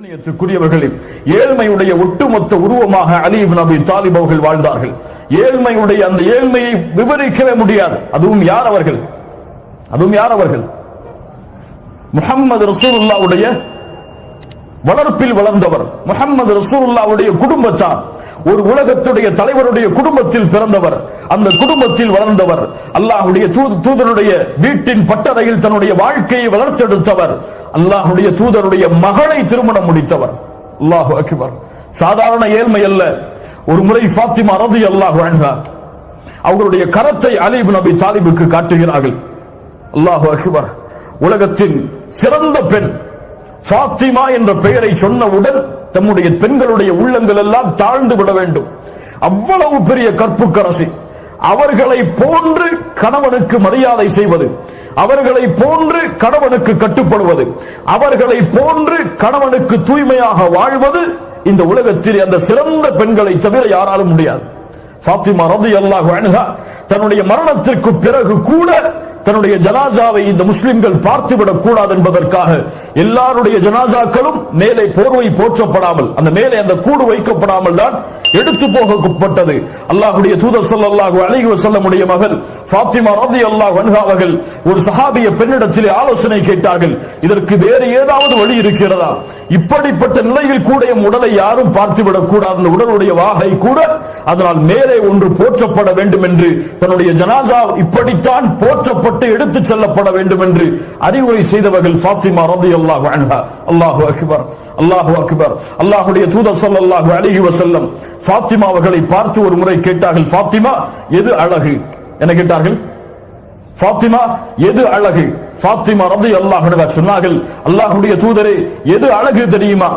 கண்ணியத்திற்குரியவர்களே, ஏழ்மையுடைய ஒட்டுமொத்த உருவமாக அலி இப்னு அபி தாலிப் அவர்கள் வாழ்ந்தார்கள். ஏழ்மையுடைய அந்த ஏழ்மையை விவரிக்கவே முடியாது. அதுவும் யார் அவர்கள்? முஹம்மது ரசூலுல்லாஹ்வுடைய வளர்ப்பில் வளர்ந்தவர், முஹம்மது ரசூலுல்லாஹ்வுடைய குடும்பத்தார், ஒரு உலகத்துடைய தலைவருடைய குடும்பத்தில் பிறந்தவர், அந்த குடும்பத்தில் வளர்ந்தவர், அல்லாஹ்வுடைய தூதருடைய வீட்டின் பட்டறையில் தன்னுடைய வாழ்க்கையை வளர்த்தெடுத்தவர், அல்லாஹ்வுடைய தூதருடைய மகளை திருமணம் முடித்தவர். அல்லாஹு அக்பர். சாதாரண ஏழ்மை அல்ல. ஒரு முறை ஃபாத்திமா ரலியல்லாஹு அன்ஹா அவர்களுடைய கரத்தை அலி இப்னு அபி தாலிபுக்கு காட்டுகிறார்கள். அல்லாஹு அக்பர். உலகத்தின் சிறந்த பெண் ஃபாத்திமா என்ற பெயரை சொன்னவுடன் தம்முடைய பெண்களுடைய உள்ளங்கள் எல்லாம் தாழ்ந்து விட வேண்டும். அவ்வளவு பெரிய கற்புக்கரசி. அவர்களை போன்று கணவனுக்கு மரியாதை செய்வது, அவர்களை போன்று கணவனுக்கு கட்டுப்படுவது, அவர்களை போன்று கணவனுக்கு தூய்மையாக வாழ்வது இந்த உலகத்தில் அந்த சிறந்த பெண்களை தவிர யாராலும் முடியாது. ஃபாத்திமா ரலியல்லாஹு அன்ஹா தன்னுடைய மரணத்திற்கு பிறகு கூட தன்னுடைய ஜனாசாவை இந்த முஸ்லிம்கள் பார்த்துவிடக் கூடாது என்பதற்காக எல்லாருடைய ஜனாசாக்களும் மேலே போர்வை போற்றப்படாமல், அந்த மேலே அந்த கூடு வைக்கப்படாமல் தான் எடுத்து போகப்பட்டது. அல்லாஹ்வுடைய தூதர் ஸல்லல்லாஹு அலைஹி வஸல்லம் உடைய மகள் ஃபாத்திமா ரலியல்லாஹு அன்ஹா அவர்கள் ஒரு சஹாபிய பெண்ணிடத்திலே ஆலோசனை கேட்டார்கள். இதற்கு வேறு ஏதாவது வழி இருக்கிறதா? இப்படிப்பட்ட நிலையில் கூட எம் உடலை யாரும் பார்த்துவிடக் கூடாது, அந்த உடலுடைய வாகை கூட, அதனால் மேலே ஒன்று போற்றப்பட வேண்டும் என்று, தன்னுடைய ஜனாசா இப்படித்தான் போற்றப்பட்டு எடுத்துச் செல்லப்பட வேண்டும் என்று அறிவுரை செய்தவர்கள் ஃபாத்திமா ரலியல்லாஹு அன்ஹா. அல்லாஹு அக்பர், அல்லாஹு அக்பர். அல்லாஹ்வுடைய தூதர் ஸல்லல்லாஹு அலைஹி வஸல்லம் ஃபாத்திமா அவர்களை பார்த்து ஒரு முறை கேட்டார்கள், ஃபாத்திமா எது அழகு என கேட்டார்கள். ஃபாத்திமா எது அழகு? ஃபாத்திமா ரலியல்லாஹு அன்ஹா சொன்னார்கள், அல்லாஹ்வுடைய தூதரே, எது அழகு தெரியுமா?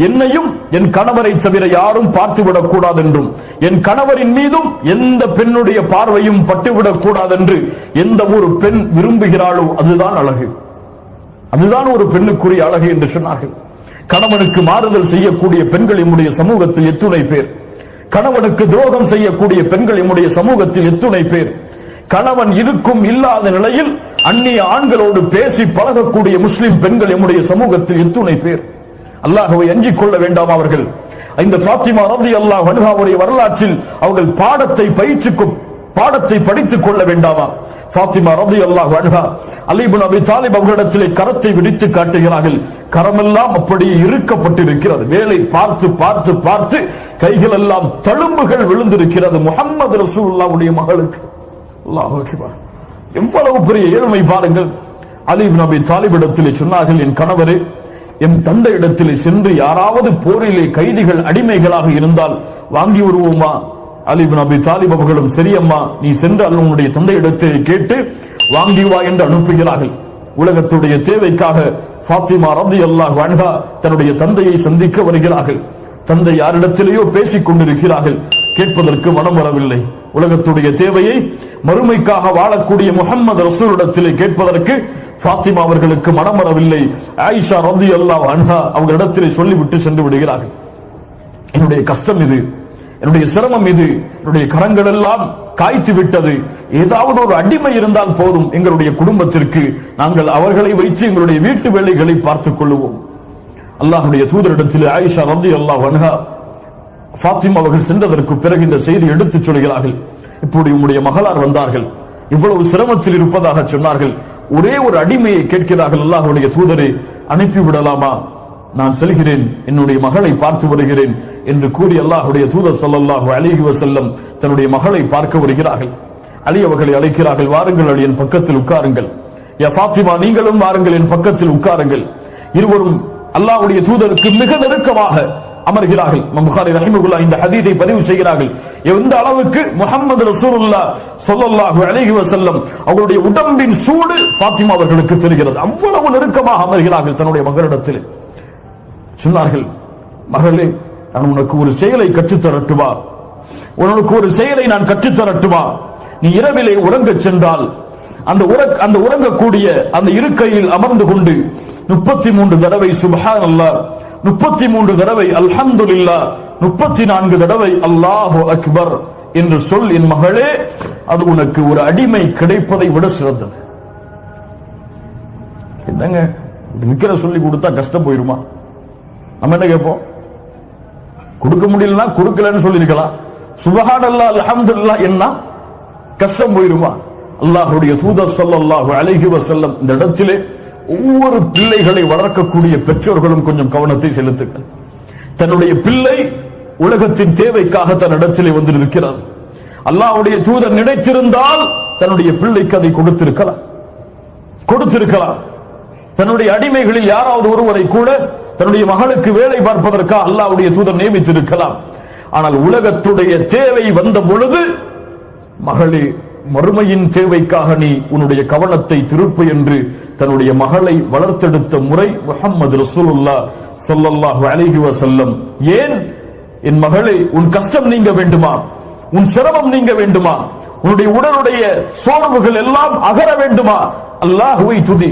என்னையும் என் கணவரை தவிர யாரும் பார்த்துவிடக் கூடாது என்றும், என் கணவரின் மீதும் எந்த பெண்ணுடைய பார்வையும் பட்டுவிடக் கூடாது என்று எந்த ஒரு பெண் விரும்புகிறாளோ அதுதான் அழகு, அதுதான் ஒரு பெண்ணுக்குரிய அழகு என்று சொன்னார்கள். கணவனுக்கு மாறுதல் செய்யக்கூடிய பெண்கள் நம்முடைய சமூகத்தில் எத்துணை பேர்? கணவனுக்கு துரோகம் செய்யக்கூடிய பெண்கள் நம்முடைய சமூகத்தில் எத்துணை பேர்? கணவன் இருக்கும் இல்லாத நிலையில் அந்நிய ஆண்களோடு பேசி பழகக்கூடிய முஸ்லிம் பெண்கள் நம்முடைய சமூகத்தில் எத்துணை பேர்? அல்லாஹ்வை அஞ்சிக் கொள்ள வேண்டாம் அவர்கள்? இந்த ஃபாத்திமா ரலியல்லாஹு அன்ஹாவுடைய வரலாற்றில் அவர்கள் பாடத்தை படித்துக் கொள்ள வேண்டாமா? ஃபாத்திமா ரலியல்லாஹு அன்ஹா அலி இப்னு அபி தாலிப் அவர்களிடத்திலே கரத்தை விரித்து காட்டுகிறார்கள். கரமெல்லாம் அப்படியே இறுக்கப்பட்டிருக்கிறது. வேலை பார்த்து பார்த்து பார்த்து கைகள் எல்லாம் தழும்புகள் விழுந்திருக்கிறது முஹம்மது ரசூலுல்லாஹ்வுடைய மகளுக்கு. அல்லாஹு அக்பர். எவ்வளவு பெரிய ஏழ்மை பாருங்கள். அலி இப்னு அபி தாலிப் இடத்திலே சொன்னார்கள், என் கணவரே, என் தந்தை இடத்திலே சென்று யாராவது போரிலே கைதிகள் அடிமைகளாக இருந்தால் வாங்கி வருவோமா? அலி இப்னு அபி தாலிப் அவர்களும், சரியம்மா, நீ சென்று உன்னுடைய தந்தை இடத்தை கேட்டு வாங்கி வா என்று அனுப்புகிறார்கள். உலகத்துடைய தேவைக்காக ஃபாத்திமா ரலியல்லாஹு அன்ஹா தன்னுடைய தந்தையை சந்திக்க வருகிறார்கள். தந்தை யாரிடத்திலேயோ பேசிக் கொண்டிருக்கிறார்கள். கேட்பதற்கு மனம் வரவில்லை. உலகத்துடைய தேவையை மறுமைக்காக வாழக்கூடிய முஹம்மது ரசூலிடத்திலே கேட்பதற்கு ஃபாத்திமா அவர்களுக்கு மனம் வரவில்லை. ஆயிஷா ரலியல்லாஹு அன்ஹா அவர்களிடத்திலே சொல்லிவிட்டு சென்று விடுகிறார்கள். என்னுடைய கஷ்டம் இது, என்னுடைய சிரமம் இது, என்னுடைய கரங்கள் எல்லாம் காய்த்து விட்டது. ஏதாவது ஒரு அடிமை இருந்தால் போதும், எங்களுடைய குடும்பத்திற்கு நாங்கள் அவர்களை வைத்து எங்களுடைய வீட்டு வேலைகளை பார்த்துக் கொள்வோம். அல்லாஹ்வுடைய தூதரிடத்தில் ஆயிஷா ரலியல்லாஹு அன்ஹா ஃபாத்திமா அவர்கள் சென்றதற்கு பிறகு இந்த செய்தி எடுத்துச் சொல்கிறார்கள். இப்படி உம்முடைய மகளார் வந்தார்கள், இவ்வளவு சிரமத்தில் இருப்பதாக சொன்னார்கள். ஒரே ஒரு அடிமையை கேட்கிறார்கள். அல்லாஹ்வுடைய தூதரை அனுப்பிவிடலாமா? நான் செல்கிறேன், என்னுடைய மகளை பார்த்து வருகிறேன் என்று கூறி அல்லாஹ்வுடைய தூதர் ஸல்லல்லாஹு அலைஹி வஸல்லம் தன்னுடைய மகளை பார்க்க வருகிறார்கள். அலி அவர்களை அழைக்கிறார்கள், வாருங்கள் அலி, என் பக்கத்தில் உட்காருங்கள். யா ஃபாத்திமா, நீங்களும் வாருங்கள், என் பக்கத்தில் உட்காருங்கள். இருவரும் அல்லாஹ்வுடைய தூதருக்கு மிக நெருக்கமாக அமர்கிறார்கள். புகாரி ரஹிமஹுல்லாஹ் இந்த ஹதீஸை பதிவு செய்கிறார்கள். எந்த அளவுக்கு முஹம்மது ரசூலுல்லாஹ் ஸல்லல்லாஹு அலைஹி வஸல்லம் அவருடைய உடம்பின் சூடு ஃபாத்திமா அவர்களுக்கு தெரிகிறது. அவ்வளவு நெருக்கமாக அமர்கிறார்கள் தன்னுடைய மகளிடத்தில். சொன்னார்கள், மகளே, நான் உனக்கு ஒரு செயலை கற்றுத்தரட்டுமா? உனக்கு ஒரு செயலை நான் கற்றுத்தரட்டுமா? நீ இரவிலே உறங்கச் சென்றால் அந்த உறங்கக்கூடிய அந்த இருக்கையில் அமர்ந்து கொண்டு 33 தடவை சுப்ஹானல்லாஹ், 33 தடவை அல்ஹம்துலில்லாஹ், 34 தடவை அல்லாஹு அக்பர் என்று சொல் என் மகளே. அது உனக்கு ஒரு அடிமை கிடைப்பதை விட சிறந்தது. என்னங்க, விக்கிர சொல்லி கொடுத்தா கஷ்டம் போயிருமா? நம்ம என்ன கேட்போம்? கொடுக்க முடியலன்னா கொடுக்கலன்னு சொல்லியிருக்கலாம். சுப்ஹானல்லாஹ் அல்ஹம்துலில்லாஹ் என்ன கஷ்டம் போயிருமா? அல்லாஹ்வுடைய தூதர் ஸல்லல்லாஹு அலைஹி வஸல்லம் இந்த இடத்திலே ஒவ்வொரு பிள்ளைகளை வளர்க்கக்கூடிய பெற்றோர்களும் கொஞ்சம் கவனத்தை செலுத்துங்கள். தன்னுடைய பிள்ளை உலகத்தின் தேவைக்காக தன் இடத்திலே வந்து இருக்கிறார். அல்லாஹ்வுடைய தூதர் நினைத்திருந்தால் தன்னுடைய பிள்ளைக்கு அதை கொடுத்திருக்கலாம். தன்னுடைய அடிமைகளில் யாராவது ஒருவரை கூட தன்னுடைய மகளுக்கு வேலை பார்ப்பதற்காக அல்லாஹ்வுடைய தூதர் நியமித்திருக்கலாம். ஆனால் உலகத்துடைய தேவை வந்த பொழுது, மகளே மறுமையின் தேவைக்காக நீ உன்னுடைய கவனத்தை திருப்பு என்று தன்னுடைய மகளை வளர்த்தெடுத்த முறை முஹம்மது ரசூலுல்லாஹ் ஸல்லல்லாஹு அலைஹி வஸல்லம். ஏன்? என் மகளே, உன் கஷ்டம் நீங்க வேண்டுமா? உன் சிரமம் நீங்க வேண்டுமா? உன்னுடைய உடலுடைய சோர்வுகள் எல்லாம் அகர வேண்டுமா? அல்லாஹ்வை துதி,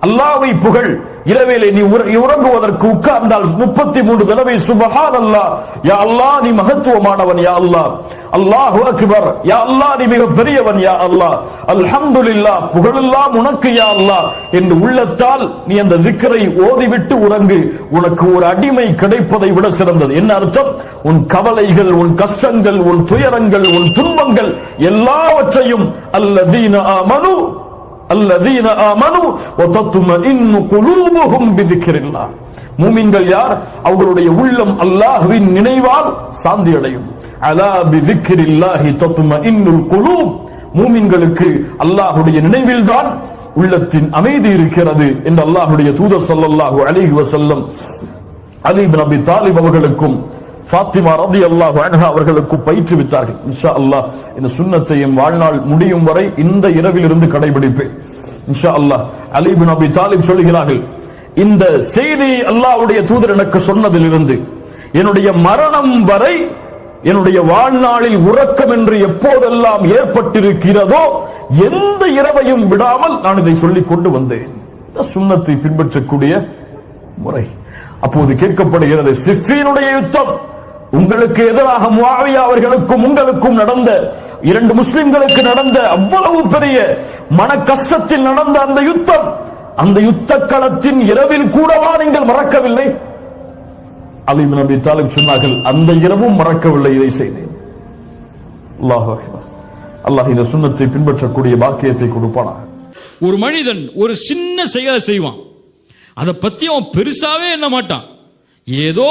அல்லாஹ்வை புகழ். இரவேளை நீ உறங்குவதற்கு உட்கார்ந்தால் 33 தடவை சுப்ஹானல்லாஹ், யா அல்லாஹ் நீ மகத்துவமானவன், யா அல்லாஹ், அல்லாஹு அக்பர், யா அல்லாஹ் நீ மிக பெரியவன், யா அல்லாஹ், அல்ஹம்துலில்லாஹ் புகழெல்லாம் உனக்கு யா அல்லாஹ் என்று உள்ளத்தால் நீ அந்த திக்ரை ஓதிவிட்டு உறங்கு. உனக்கு ஒரு அடிமை கிடைப்பதை விட சிறந்தது. என்ன அர்த்தம்? உன் கவலைகள், உன் கஷ்டங்கள், உன் துயரங்கள், உன் துன்பங்கள் எல்லாவற்றையும் அல்லதீன ஆமனு வதத்மஇன்னு குலூபுஹும் பிதிக்ரில்லாஹ். மூமின்கள் யார்? அவர்களுடைய உள்ளம் அல்லாஹ்வின் நினைவால் சாந்தி அடையும். அலா பிதிக்ரில்லாஹி தத்மஇன்னுல் குலூப். மூமின்களுக்கு அல்லாஹ்வுடைய நினைவில்தான் உள்ளத்தின் அமைதி இருக்கிறது என்று அல்லாஹ்வுடைய தூதர் ஸல்லல்லாஹு அலைஹி வஸல்லம் அலி இப்னு அபி தாலிப் அவர்களுக்கும் ஃபாத்திமா ரலியல்லாஹு அன்ஹா அவர்களுக்கு பயிற்றுவித்தார்கள். இன்ஷா அல்லாஹ் இந்த சுன்னத்தை என் வாழ்நாள் முடியும் வரை இந்த இரவிலிருந்து கடைபிடிப்பேன் இன்ஷா அல்லாஹ். அலி இப்னு அபி தாலிப் சொல்கிறார்கள், இந்த செய்தி அல்லாஹ்வுடைய தூதர் எனக்கு சொன்னதிலிருந்து என்னுடைய மரணம் வரை என்னுடைய வாழ்நாளில் உறக்கம் என்று எப்போதெல்லாம் ஏற்பட்டிருக்கிறதோ எந்த இரவையும் விடாமல் நான் இதை சொல்லிக் கொண்டு வந்தேன். இந்த சுன்னத்தை பின்பற்றக்கூடிய முறை. அப்போது கேட்கப்படுகிறது, சிஃபீனுடைய யுத்தம் உங்களுக்கு எதிராக முஆவியா அவர்களுக்கும் உங்களுக்கும் நடந்த, 2 முஸ்லிம்களுக்கு நடந்த அவ்வளவு பெரிய மன கஷ்டத்தில் நடந்த அந்த யுத்தம், அந்த யுத்த களத்தின் இரவில் கூடவா நீங்கள் மறக்கவில்லை? அலி இப்னு அபி தாலிப் சொன்னார்கள், அந்த இரவும் மறக்கவில்லை, இதை செய்தேன். அல்லாஹு அக்பர். அல்லாஹ் இந்த சுன்னத்தை பின்பற்றக்கூடிய பாக்கியத்தை கொடுப்பானா. ஒரு மனிதன் ஒரு சின்ன செயலை செய்வான், அதை பத்தி அவன் பெருசாவே எண்ண மாட்டான். ஏதோ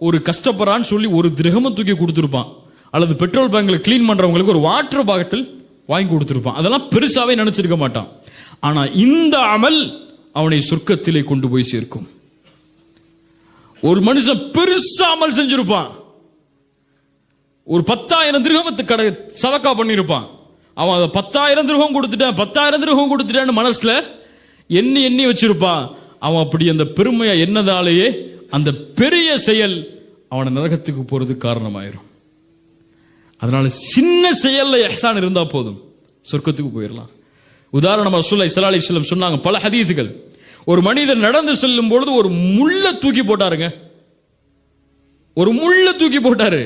ஒரு கஷ்டப்படுறான்னு சொல்லி ஒரு திரகம தூக்கி கொடுத்துருப்பான், அல்லது பெட்ரோல் பேங்க்ல கிளீன் பண்றவங்களுக்கு ஒரு வாட்டர் பாட்டில் வாங்கி கொடுத்துருப்பான். அதெல்லாம் பெருசாவே நினைச்சிருக்க மாட்டான். ஆனா இந்த அமல் அவனை சொர்க்கத்திலே கொண்டு போய் சேர்க்கும். ஒரு மனுஷன் பெருசா அமல் செஞ்சிருப்பான், ஒரு 10,000 திரகமத்து கடை சதக்கா பண்ணிருப்பான். அவன் 10,000 திரகம் கொடுத்துட்டான், 10,000 திரகம் கொடுத்துட்டான்னு மனசுல எண்ணி எண்ணி வச்சிருப்பான். அவன் அப்படி அந்த பெருமையா என்னதாலேயே அந்த பெரிய செயல் அவனை நரகத்துக்கு போறதுக்கு காரணமாயிரும். அதனால சின்ன செயல்ல இஹ்சான் இருந்தா போதும், சொர்க்கத்துக்கு போயிடலாம். உதாரணமா ரசூலுல்லாஹி ஸல்லல்லாஹு அலைஹி வஸல்லம் சொன்னாங்க, பல ஹதீஸ்கள். ஒரு மனிதர் நடந்து செல்லும் பொழுது ஒரு முள்ள தூக்கி போட்டாருங்க, ஒரு முள்ள தூக்கி போட்டாரு.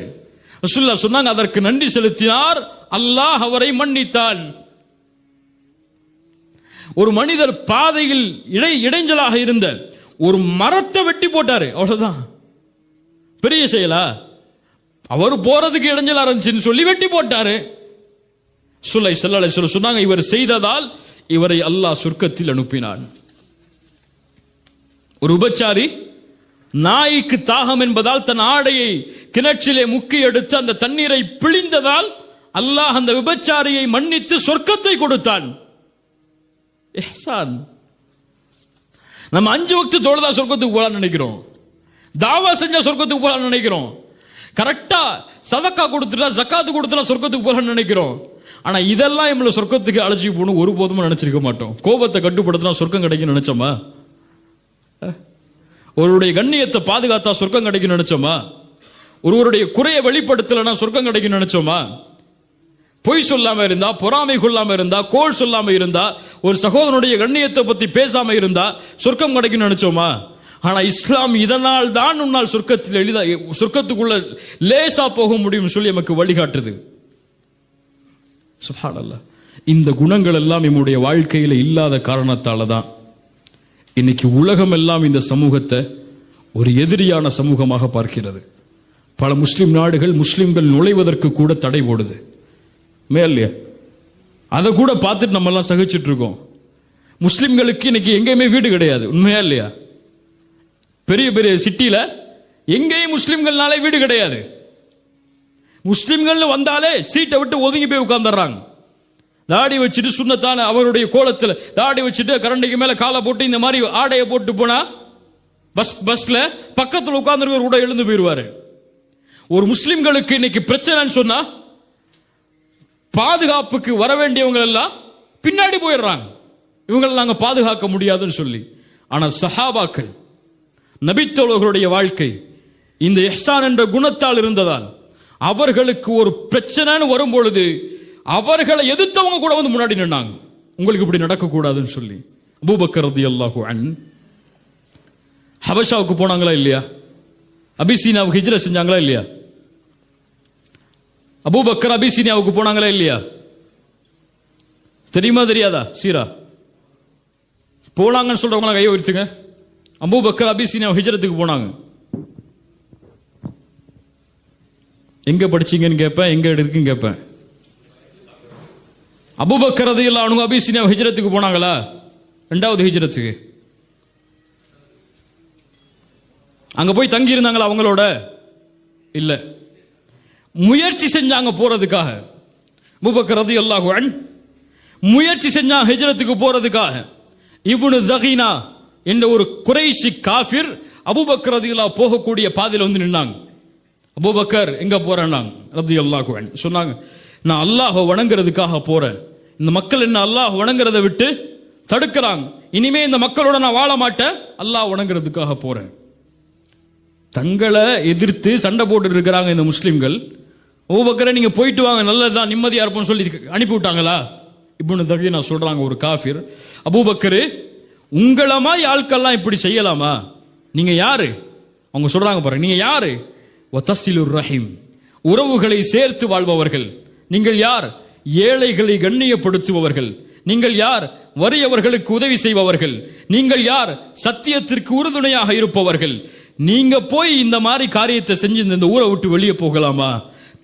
ரசூலுல்லாஹ் சொன்னாங்க, அதற்கு நன்றி செலுத்தினார், அல்லாஹ் அவரை மன்னித்தான். ஒரு மனிதர் பாதையில் இடைஞ்சலாக இருந்த ஒரு மரத்தை வெட்டி போட்டாரு, அவ்வளவுதான். பெரிய செயலா? அவர் போறதுக்கு இடைஞ்சலா இருந்துச்சுன்னு சொல்லி வெட்டி போட்டாரு. ஸல்லல்லாஹு அலைஹி வஸல்லம் சொன்னாங்க, இவர் செய்ததால் இவரை அல்லாஹ் சொர்க்கத்தில் அனுப்பினான். ஒரு உபச்சாரி நாய்க்கு தாகம் என்பதால் தன் ஆடையை கிணற்றிலே முக்கி எடுத்து அந்த தண்ணீரை பிழிந்ததால் அல்லாஹ் அந்த விபச்சாரியை மன்னித்து சொர்க்கத்தை கொடுத்தான். இஹ்சான். நம்ம 5 வக்து தொழுதா சொர்க்கத்துக்கு போலாம்னு நினைக்கிறோம், தாவா செஞ்சா சொர்க்கத்துக்கு போலாம்னு நினைக்கிறோம், கரெக்டா சதக்கா கொடுத்துட்டா ஜக்காத்து கொடுத்துட்டா சொர்க்கத்துக்கு போலாம்னு நினைக்கிறோம். ஆனா இதெல்லாம் நம்மள சொர்க்கத்துக்கு அழைச்சி போகணும் ஒருபோதும் நினைச்சிருக்க மாட்டோம். கோபத்தை கட்டுப்படுத்தினா சொர்க்கம் கிடைக்கும் நினைச்சோமா? ஒருவருடைய கண்ணியத்தை பாதுகாத்தா சொர்க்கம் கிடைக்கும் நினைச்சோமா? ஒருவருடைய குறையை வெளிப்படுத்தலைன்னா சொர்க்கம் கிடைக்கும் நினைச்சோமா? பொய் சொல்லாம இருந்தா, பொறாமை கொள்ளாம இருந்தா, கோள் சொல்லாம இருந்தா, ஒரு சகோதரனுடைய கண்ணியத்தை பத்தி பேசாம இருந்தா சொர்க்கம் கிடைக்கும் நினைச்சோமா? ஆனா இஸ்லாம் இதனால் தான் உன்னால் சொர்க்கத்தில் எளிதா சொர்க்கத்துக்குள்ள லேசா போக முடியும் சொல்லி நமக்கு வழிகாட்டுது. சுப்ஹானல்லாஹ். இந்த குணங்கள் எல்லாம் நம்முடைய வாழ்க்கையில இல்லாத காரணத்தால தான் இன்னைக்கு உலகம் எல்லாம் இந்த சமூகத்தை ஒரு எதிரியான சமூகமாக பார்க்கிறது. பல முஸ்லிம் நாடுகள் முஸ்லிம்கள் நுழைவதற்கு கூட தடை போடுது. இல்லையா? அதை கூட பார்த்துட்டு நம்ம எல்லாம் சகிச்சுட்டு இருக்கோம். முஸ்லிம்களுக்கு இன்னைக்கு எங்கேயுமே வீடு கிடையாது. உண்மையா இல்லையா? பெரிய பெரிய சிட்டியில எங்கேயும் முஸ்லிம்கள்னாலே வீடு கிடையாது. முஸ்லிம்கள் வந்தாலே சீட்டை விட்டு ஒதுங்கி போய் உட்கார்ந்துடுறாங்க. தாடி வச்சுட்டு சுண்ணத்தான அவருடைய கோலத்தில் தாடி வச்சுட்டு கரண்டைக்கு மேல காலை போட்டு இந்த மாதிரி ஆடையை போட்டு போனா பஸ்ல பக்கத்தில் உட்கார்ந்து கூட எழுந்து போயிடுவாரு. ஒரு முஸ்லிம்களுக்கு இன்னைக்கு பிரச்சனைன்னு சொன்னா பாதுகாப்புக்கு வர வேண்டியவங்க எல்லாம் பின்னாடி போயிடுறாங்க. இவங்களை நாங்க பாதுகாக்க முடியாதுன்னு சொல்லி. ஆனால் சஹாபாக்கள் நபித்தோழர்களுடைய வாழ்க்கை இந்த இஹ்சான் என்ற குணத்தால் இருந்ததால் அவர்களுக்கு ஒரு பிரச்சனைன்னு வரும் பொழுது அவர்களை எதிர்த்தவங்க கூட வந்து முன்னாடி நின்னாங்க. உங்களுக்கு இப்படி நடக்கக்கூடாதுன்னு சொல்லி. அபூபக்கர் ரலியல்லாஹு அன்ஹு ஹபஷாவுக்கு போனாங்களா இல்லையா? அபிசீனியாவுக்கு ஹிஜ்ரத் செஞ்சாங்களா இல்லையா? அபூபக்கர் அபிசீனியாவுக்கு போனாங்களா இல்லையா? தெரியுமா தெரியாதா? சீரா போனாங்கன்னு சொல்றவங்க கையை வச்சுங்க. அபூபக்கர் அபிசீனியா ஹிஜ்ரத்துக்கு போனாங்க. எங்க படிச்சீங்கன்னு கேட்பேன், எங்க இருக்குன்னு கேட்பேன். அபூபக்கர் ரலியல்லாஹு அன்ஹு அபிசீனியா ஹிஜ்ரத்துக்கு போனாங்களா? இரண்டாவது ஹிஜ்ரத்துக்கு அங்க போய் தங்கி இருந்தாங்களா அவங்களோட? இல்ல, முயற்சி செஞ்சாங்க போறதுக்காக. அபூபக்கர் ரலியல்லாஹு அன்ஹு முயற்சி செஞ்சாங்க ஹிஜ்ரத்துக்கு போறதுக்காக. இப்னு தகீனா என்ற ஒரு குறைஷி காஃபிர் அபூபக்கர் ரலியல்லாஹு போகக்கூடிய பாதையில் வந்து நின்னாங்க. அபூபக்கர் எங்க போறேன்னாங்க. ரலியல்லாஹு அன்ஹு சொன்னாங்க, நான் அல்லாஹ்வை வணங்குறதுக்காக போறேன். இந்த மக்கள் என்ன அல்லாஹ் வணங்குறதை விட்டு தடுக்கிறாங்க. இனிமே இந்த மக்களோட நான் வாழ மாட்டேன், அல்லாஹ் வணங்குறதுக்காக போறேன். தங்களை எதிர்த்து சண்டை போட்டு இருக்கிறாங்க இந்த முஸ்லிம்கள். அபூபக்கரை நீங்க போயிட்டு வாங்க, நல்லதுதான், நிம்மதியா இருப்போம்னு சொல்லி அனுப்பி விட்டாங்களா? இப்னு தகீனா சொல்றாங்க, ஒரு காஃபிர், அபூபக்கர் உங்கள மாதிரி ஆட்கள்லாம் இப்படி செய்யலாமா? நீங்க யாரு? அவங்க சொல்றாங்க பாருங்க, நீங்க யாரு? வதஸிலுர் ரஹீம், உறவுகளை சேர்த்து வாழ்பவர்கள். நீங்கள் யார்? ஏழைகளை கண்ணியப்படுத்துபவர்கள். நீங்கள் யார்? வறியவர்களுக்கு உதவி செய்பவர்கள். நீங்கள் யார்? சத்தியத்திற்கு உறுதுணையாக இருப்பவர்கள். நீங்க போய் இந்த மாதிரி காரியத்தை செஞ்சு இந்த ஊரை விட்டு வெளியே போகலாமா?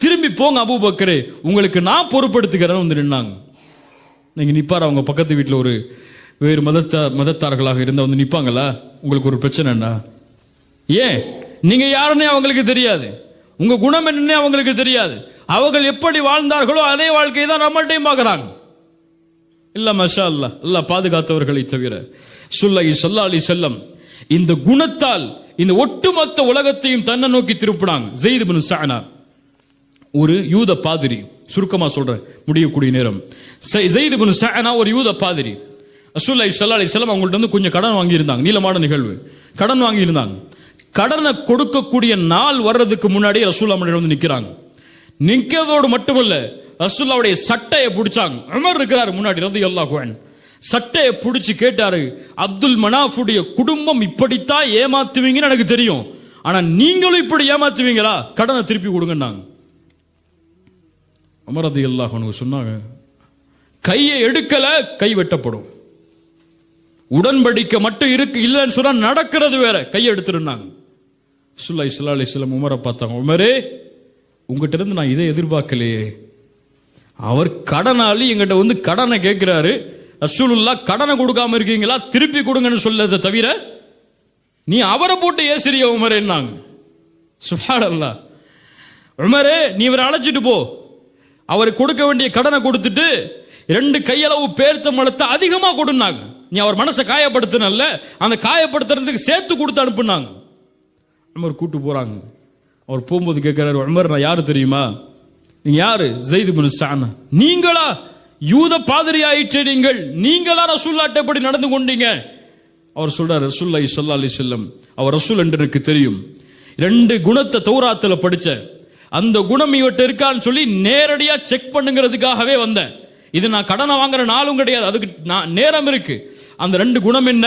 திரும்பி போங்க அபூபக்கரே, உங்களுக்கு நான் பொறுப்படுத்துகிறேன் வந்து நின்னாங்க. நீங்க நிப்பார், அவங்க பக்கத்து வீட்டில் ஒரு வேறு மதத்தார்களாக இருந்தா வந்து நிப்பாங்களா? உங்களுக்கு ஒரு பிரச்சனைன்னா ஏன்? நீங்க யாருன்னே அவங்களுக்கு தெரியாது, உங்க குணம் என்னன்னே அவங்களுக்கு தெரியாது. அவர்கள் எப்படி வாழ்ந்தார்களோ அதே வாழ்க்கையை தான் நம்மள்டையும் பார்க்கறாங்க. இல்ல மஷா அல்லாஹ், அல்லாஹ் பாதுகாத்தவர்களை தவிர. ஸல்லல்லாஹு அலைஹி வஸல்லம் இந்த குணத்தால் இந்த ஒட்டுமொத்த உலகத்தையும் தன்னை நோக்கி திருப்பினாங்க. ஸைத் இப்னு ஸஅனா ஒரு யூத பாதிரி, சுருக்கமா சொல்றேன் முடியக்கூடிய நேரம். ஸைத் இப்னு ஸஅனா ஒரு யூத பாதிரி. ரசூலுல்லாஹி ஸல்லல்லாஹு அலைஹி வஸல்லம் அவங்கள்ட்ட வந்து கொஞ்சம் கடன் வாங்கி இருந்தாங்க. நீளமான நிகழ்வு. கடன் வாங்கி இருந்தாங்க. கடனை கொடுக்கக்கூடிய நாள் வர்றதுக்கு முன்னாடி ரசூலுல்லாஹ் முன்னாடி வந்து நிக்கிறாங்க. நிக்கிறதோடு மட்டுமல்ல, ரசூலுல்லாஹ்வுடைய சட்டையை பிடிச்சாங்க. உமர் இருக்கிறார் முன்னாடி ரலியல்லாஹு அன்ஹு. சட்டையை பிடிச்சு கேட்டாரு, அப்துல் மனாஃபுடைய குடும்பம் இப்படித்தான் ஏமாத்துவீங்கன்னு எனக்கு தெரியும், ஆனா நீங்களும் இப்படி ஏமாத்துவீங்களா? கடனை திருப்பி கொடுங்கன்னாங்க. உமர் ரலியல்லாஹு அன்ஹு சொன்னாங்க, கையை எடுக்கல கை வெட்டப்படும். உடன்படிக்கை மட்டும் இருக்கு, இல்லைன்னு சொன்னா நடக்கிறது வேற, கையை எடுத்துருந்தாங்க. ரசூலுல்லாஹி ஸல்லல்லாஹு அலைஹி வஸல்லம் உமரை பார்த்தாங்க. உமரே, உங்ககிட்ட இருந்து நான் இதை எதிர்பார்க்கலையே. அவர் கடனாளி எங்கிட்ட வந்து கடனை கேட்கிறாரு. ரசூலுல்லாஹ் கடனை கொடுக்காம இருக்கீங்களா, திருப்பி கொடுங்கன்னு சொல்லதை தவிர நீ அவரை போட்டு ஏசிரிய உமரேன்னாங்க. சுப்ஹானல்லாஹ். உமரே, நீ இவரை அழைச்சிட்டு போ, அவர் கொடுக்க வேண்டிய கடனை கொடுத்துட்டு 2 கையளவு பேர்த்த மலத்தை அதிகமா கொடுனாங்க. நீ அவர் மனசை காயப்படுத்தினல்ல, அந்த காயப்படுத்துறதுக்கு சேர்த்து கொடுத்து அனுப்புனாங்க. உமர் கூட்டு போறாங்க. அவர் போகும்போது கேட்கிறாரு, உமர் நான் யாரு தெரியுமா? நீங்க யாரு? ஸைத் இப்னு ஸஅனா. நீங்களா? யூத பாதிரி ஆயிற்றே நீங்கள், நீங்களா ரசூலுல்லாஹ்ட்ட எப்படி நடந்து கொண்டீங்க? அவர் சொல்றாரு, ரசூலுல்லாஹி ஸல்லல்லாஹு அலைஹி வஸல்லம் அவர் ரசூல் என்று எனக்கு தெரியும். 2 குணத்தை தௌராத்துல படிச்ச, அந்த குணம் இவட்ட இருக்கான்னு சொல்லி நேரடியா செக் பண்ணுங்கிறதுக்காகவே வந்தேன். இது நான் கடனை வாங்குற நாளும் கிடையாது, அதுக்கு நேரம் இருக்கு. அந்த 2 குணம் என்ன?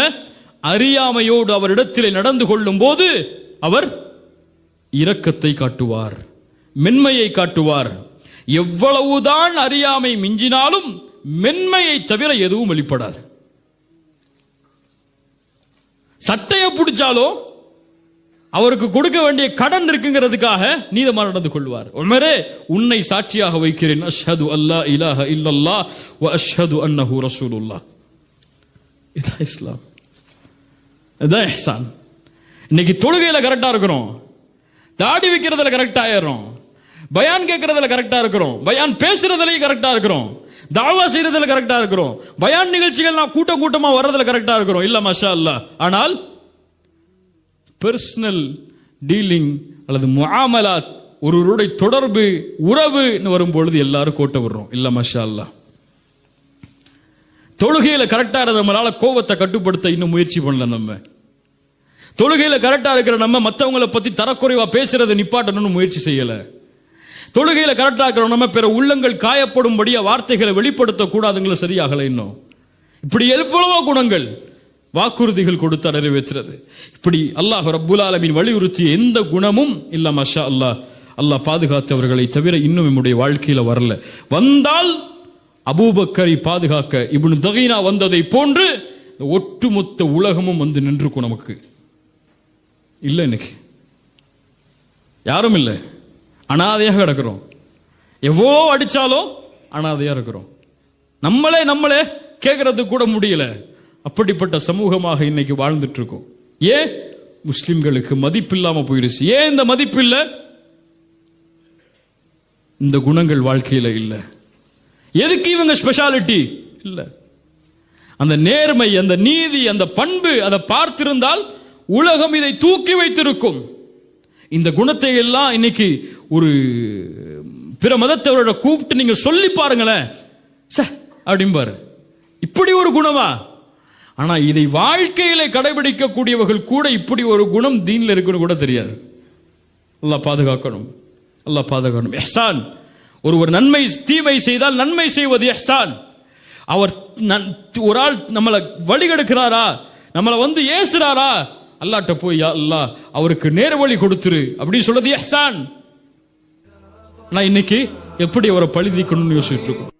அறியாமையோடு அவரிடத்திலே நடந்து கொள்ளும் போது அவர் இரக்கத்தை காட்டுவார், மென்மையை காட்டுவார். எவ்வளவுதான் அறியாமை மிஞ்சினாலும் மென்மையை தவிர எதுவும் வெளிப்படாது. சட்டையை பிடிச்சாலோ அவருக்கு கொடுக்க வேண்டிய கடன் இருக்குங்கிறதுக்காக நீதமாக நடந்து கொள்வார். உமரே, உன்னை சாட்சியாக வைக்கிறேன், அஷ்ஹது அல்லா இலாஹ இல்லல்லாஹ் வ அஷ்ஹது அன்னஹு ரசூலுல்லாஹ். இதான் இஸ்லாம், இதான் இஹ்சான். இன்னைக்கு தொழுகையில கரெக்டா இருக்கிறோம், தாடி வைக்கிறதுல கரெக்டா ஆயிரும், பயான் கேட்கறதுல கரெக்டா இருக்கிறோம், பயான் பேசுறதுலயும் கரெக்டா இருக்கிறோம், தாவா செய்யறதுல கரெக்டா இருக்கிறோம், பயான் நிகழ்ச்சிகள் நான் கூட்டமா வர்றதுல கரெக்டா இருக்கிறோம். இல்ல மாஷா அல்லாஹ். ஆனால் பர்சனல் டீலிங் அல்லது முஆமலாத், ஒருவருடைய தொடர்பு உறவு வரும்பொழுது எல்லாரும் கோட்டை விடுறோம். இல்ல மாஷா அல்லாஹ். தொழுகையில கரெக்டா இருந்த நம்மளால கோபத்தை கட்டுப்படுத்த இன்னும் முயற்சி பண்ணல. நம்ம தொழுகையில கரெக்டா இருக்கிற நம்ம மற்றவங்களை பத்தி தரக்குறைவா பேசுறதை நிப்பாட்டணும்னு முயற்சி செய்யல. தொழுகையில கரெக்டா இருக்கிற நம்ம பிற உள்ளங்கள் காயப்படும்படியா வார்த்தைகளை வெளிப்படுத்த கூடாதுங்களை சரியாகல. இன்னும் இப்படி எவ்வளவோ குணங்கள் வாக்குறுதிகள் கொடுத்து நிறைவேற்றுறது, இப்படி அல்லாஹ் ரப்புல் ஆலமீன் வலியுறுத்திய எந்த குணமும் இல்ல மாஷா அல்லாஹ். அல்லாஹ் பாதுகாத்தவர்களை தவிர இன்னும் நம்முடைய வாழ்க்கையில வரல. வந்தால் அபூபக்கரை பாதுகாக்க இப்னு தகீனா வந்ததை போன்று ஒட்டுமொத்த உலகமும் வந்து நின்றுக்கும். நமக்கு இல்லை, இன்னைக்கு யாரும் இல்லை, அனாதையாக கிடக்கிறோம். எவ்வளோ அடிச்சாலும் அனாதையா இருக்கிறோம். நம்மளே கேட்கறது கூட முடியல. அப்படிப்பட்ட சமூகமாக இன்னைக்கு வாழ்ந்துட்டு இருக்கோம். ஏன்? முஸ்லிம்களுக்கு மதிப்பு இல்லாம போயிருச்சு. ஏன் இந்த மதிப்பு இல்லை? இந்த குணங்கள் வாழ்க்கையில இல்லை. எதுக்கு இவங்க ஸ்பெஷாலிட்டி இல்ல? அந்த நேர்மை, அந்த நீதி, அந்த பண்பு, அதை பார்த்திருந்தால் உலகம் இதை தூக்கி வைத்திருக்கும். இந்த குணத்தை எல்லாம் இன்னைக்கு ஒரு பிற மதத்தவரோட கூப்பிட்டு நீங்க சொல்லி பாருங்களேன், அப்படிம்பாரு, இப்படி ஒரு குணமா? ஆனா இதை வாழ்க்கையில கடைபிடிக்க கூடியவர்கள் கூட இப்படி ஒரு குணம் தீன்ல இருக்குன்னு கூட தெரியாது. அல்லாஹ் பாதுகாக்கணும், அல்லாஹ் பாதுகாக்கணும். இஹ்சான், ஒரு நன்மை தீமை செய்தால் நன்மை செய்வது இஹ்சான். அவர் ஒரு ஆள் நம்மளை வழிகெடுக்கிறாரா, நம்மளை வந்து ஏசுறாரா, அல்லாஹ்ட்ட போய் யா அல்லாஹ் அவருக்கு நேர்வழி கொடுத்துரு அப்படின்னு சொல்றது இஹ்சான். நான் இன்னைக்கு எப்படி அவரை பழி தீர்க்கணும்னு யோசிச்சுட்டு இருக்கோம்.